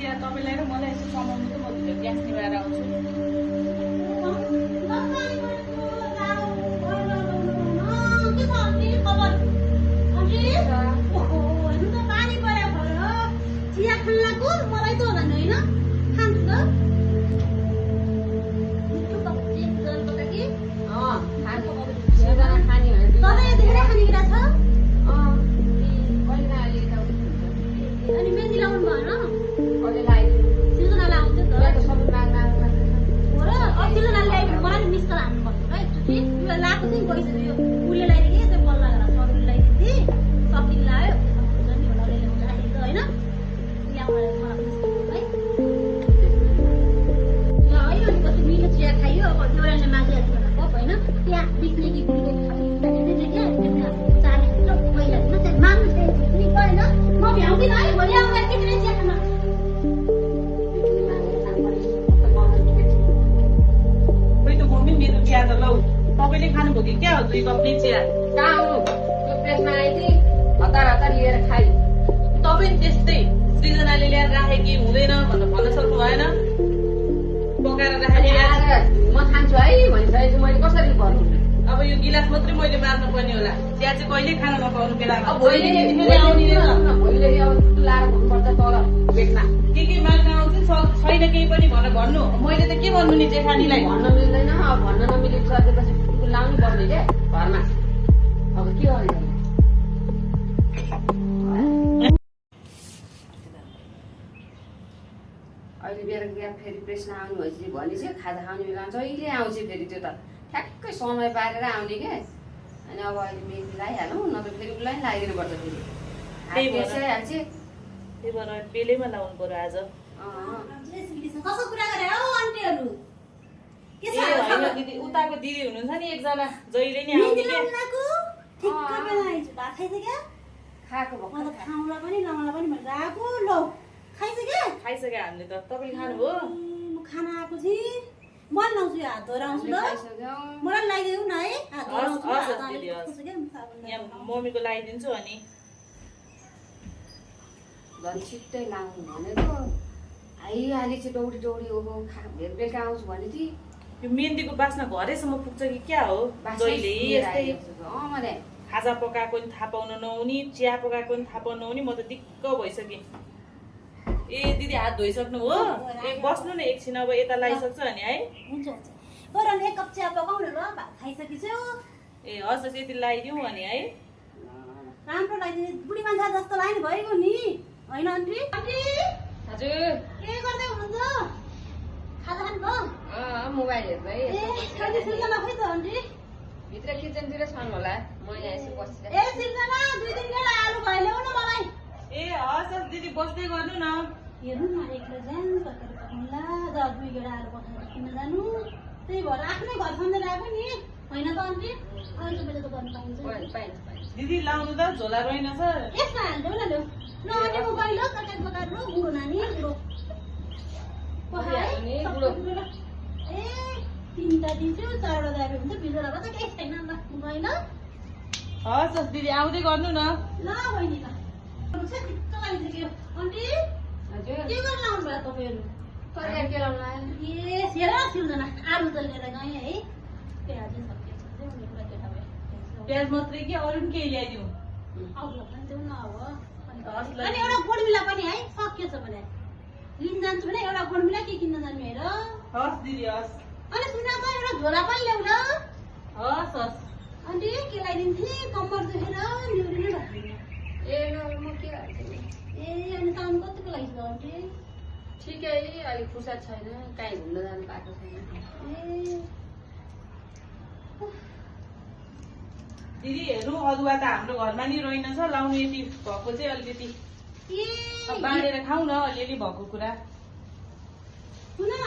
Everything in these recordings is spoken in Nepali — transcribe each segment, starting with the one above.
चिया तपाईँलाई र मलाई यसो समाउनु त म भित्र ग्यास निभाएर आउँछु। चिया खानको मलाई त होला नि होइन खान्छु त अनि मेहन्दी लाउनु भएन सिर्जनाले आउँछ त सिर्जना ल्याइदिनु मलाई मिस कल हान्नु पर्छ है एकचोटि यो लाएको चाहिँ गइसक्यो उसले ल्याइदियो त्यो बल्ल गरेर सबैले ल्याइदिन्थे सबैले लायो होइन मिठो चिया खाइयो अब एउटाले मागिहाल्छ कप होइन त्यहाँ बिक्ने कि म भ्याउँदिनँ है भोलि आउँदा किनेर चिया खान खोइ त मम्मी मेरो चिया त लौ तपाईँले खानुभयो कि क्या हो 2 कप चिया कहाँ आउनु त्यो प्लेसमा आइदिए हतार हतार लिएर खाइ तपाईँ त्यस्तै सृजनाले ल्याएर राखे कि हुँदैन भनेर भन्न सक्नु भएन पकाएर राखेर म खान्छु है भनिसकेपछि मैले कसरी गर्नु अब यो गिलास मात्रै मैले मार्नु पर्ने होला चिया चाहिँ कहिले खान नपाउनु बेलामा भोलिदेखि अब लाएर भन्नुपर्छ तल बेगमा के माग्न आउँछ छैन केही पनि भनेर भन्नु मैले त के भन्नु नि जेठानीलाई भन्न मिल्दैन अब भन्न नमिलिसकेपछि लाउनु पर्ने क्या घरमा अब के गर्ने अहिले बेलुका फेरि प्रेसमा आउनु भएपछि भोलि चाहिँ खाजा खाउने बेला जहिले आउँछ फेरि त्यो त ठ्याक्कै समय पारेर आउने क्या अनि अब अहिले मेहन्दी लगाइहालौँ नत्र फेरि उसलाई लगाइदिनु पर्छ फेरि हाल्छ त्यही भएर बेलैमा लाउनु पर्यो आज कसो कुरा गरे हौ आन्टीहरु के छ होइन दिदी उताको दिदी हुनुहुन्छ नि एकजना जहिले नि आउने के ठिक्क बेला आइज भात खाइछ क्या खाएको म त खाउँला पनि लाउँला पनि भनेर आएको लौ खाइछ क्या खाइसक्यो हामीले त तपाईँले खानुभयो म खाना आएको छु मन लाउँछु हात धोएर आउँछु ल मलाई लगाइदेऊ न है हात धोएर आउँछु यहाँ मम्मीको लगाइदिन्छु अनि झन् छिट्टै लाउनु भनेको आइहालेपछि दौडी ओहो बेलुका आउँछु भने कि यो मेहन्दीको बास्ना घरैसम्म पुग्छ कि क्या हो जहिले यस्तै मैले खाजा पकाएको नि थाहा पाउन नहुने चिया पकाएको नि थाहा पाउन नहुने म त दिक्क भइसकेँ ए दिदी हात धोइसक्नु हो ए बस्नु न एकछिन अब यता लगाइसक्छ अनि है हुन्छ बरु एक कप चिया पकाउनु ल भात खाइसकिसक्यो ए हस् यति लगाइदिउँ अनि है राम्रो लगाइदिने बुढी मान्छे जस्तो लाग्ने भइगयो नि होइन आन्टी आन्टी हजुर के गर्दै हुनुहुन्छ खाजा खानुभयो मोबाइल हेर्दै ए कति सिर्जना खोइ त आन्टी भित्र किचनतिर छन् होला म यहाँ यसो बसिरहेको ए सिर्जना 2 दिन गेला आलु भयो ल्याउ न मलाई ए हस् दिदी बस्दै गर्नु न हेर्नु न एकले जान तरकारी पकाउनुला ज 2 गेडा आलु पकाएर किन्न जानु त्यही भएर आफ्नै घर सम्झेर आएको नि होइन त आन्टी अहिले मैले त गर्नु पाइन्छ दिदी लाउनु त झोला रहेन छ यसमा हाल्देऊ न लो न अनि म गइल तरकारी पकाएर रो बुढो नानी बुढो नि बुढो ए 3टा दिन्छु 4वटा दाबे हुन्छ बिजोला त केही छैन ल म गइल हस् दिदी आउँदै गर्नु न ल बहिनी ल आन्टी हजुर के गर्न आउनु भयो तपाईँहरू तरकारी के लाउनु ए हेर सिर्जना आलु त लिएर गएँ है प्याज सकिएछ उनीहरू कुरा केटा भयो प्याज मात्रै कि अरू पनि केही ल्याइदिउँ आउनु देऊ न अब हस् ल अनि एउटा गोडमिला पनि है सकिएछ भने लिन जान्छु भने एउटा गोडमिला के किन्न जानु हेर हस् दिदी हस् अनि सुन त एउटा झोला पनि ल्याउ ल हस् हस् आन्टी के लगाइदिन्थे कम्मर दुखेर न्युरी नै भएको ए म के हाल्छु ए अनि साउन्ड कतिको लागि आन्टी ठिकै अलिक फुर्सद छैन कहीँ घुम्न जानु पाएको छैन दिदी हेर्नु अदुवा त हाम्रो घरमा नि रहेनछ लाउनु यति भएको चाहिँ अलिकति बाँडेर खाऊ न अलिअलि भएको कुरा सुन न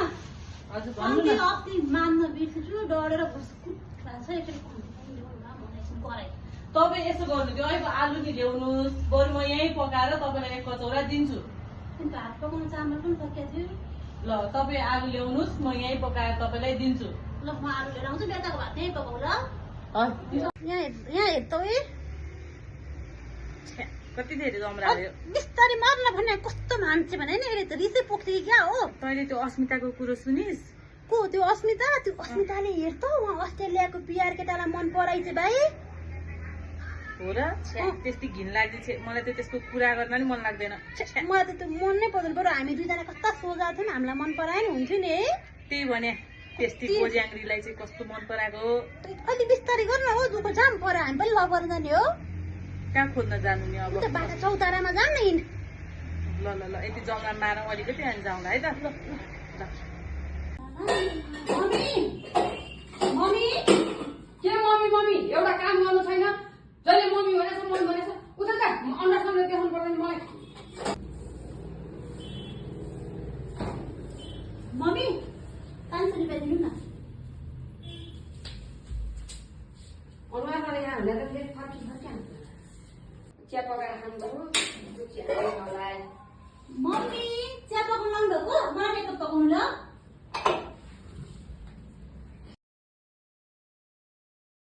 हजुर भन्नु न अस्ति मान्न बिर्सेछु डढेर कुट्रा छ एकचोटि कराइ तपाईँ यसो गर्नु त्यो अहिले आलु नि ल्याउनुहोस् बरु म यहीँ पकाएर तपाईँलाई 1 कचौरा दिन्छु भात पकाउनु चामल पनि सकिएको थियो ल तपाईँ आलु ल्याउनुहोस् म यहीँ पकाएर तपाईँलाई दिन्छु ल म आलु लिएर आउँछु बेताको भात यहीँ पकाउ ल यहाँ यहाँ हेर्छौ है कति धेरै जमरा हाल्यो बिस्तारै मार्न भने कस्तो मान्छे भने नि यसले त रिसै पोख्छ कि क्या हो तैँले त्यो अस्मिताको कुरो सुनिस् को त्यो अस्मिताले हेर त उहाँ अस्ट्रेलियाको पिआर केटालाई मन पराइछ भाइ हो र त्यस्तै घिन लाग्दै छ मलाई त त्यसको कुरा गर्न नि मन लाग्दैन मलाई त त्यो मन नै पर्दैन बरु हामी दुईजना कता सोझा थियौँ हामीलाई मन परायो नि हुन्थ्यो नि है त्यही भने त्यस्तै गोज्याङ्ग्रीलाई चाहिँ कस्तो मन पराएको अलि बिस्तारै गर न हो दुःख जाम पऱ्यो हामी पनि लभ गर्न जाने हो कहाँ खोज्न जानु नि अब उता बाटा चौतारामा जाम न हिँड ल ल ल यति जग्गा मारौँ अलिकति अनि जाउँला है त ल मम्मी के मम्मी एउटा काम गर्नु छैन जहिले मम्मी भनेछ उता अन्डासँग देखाउनु पर्दैन मलाई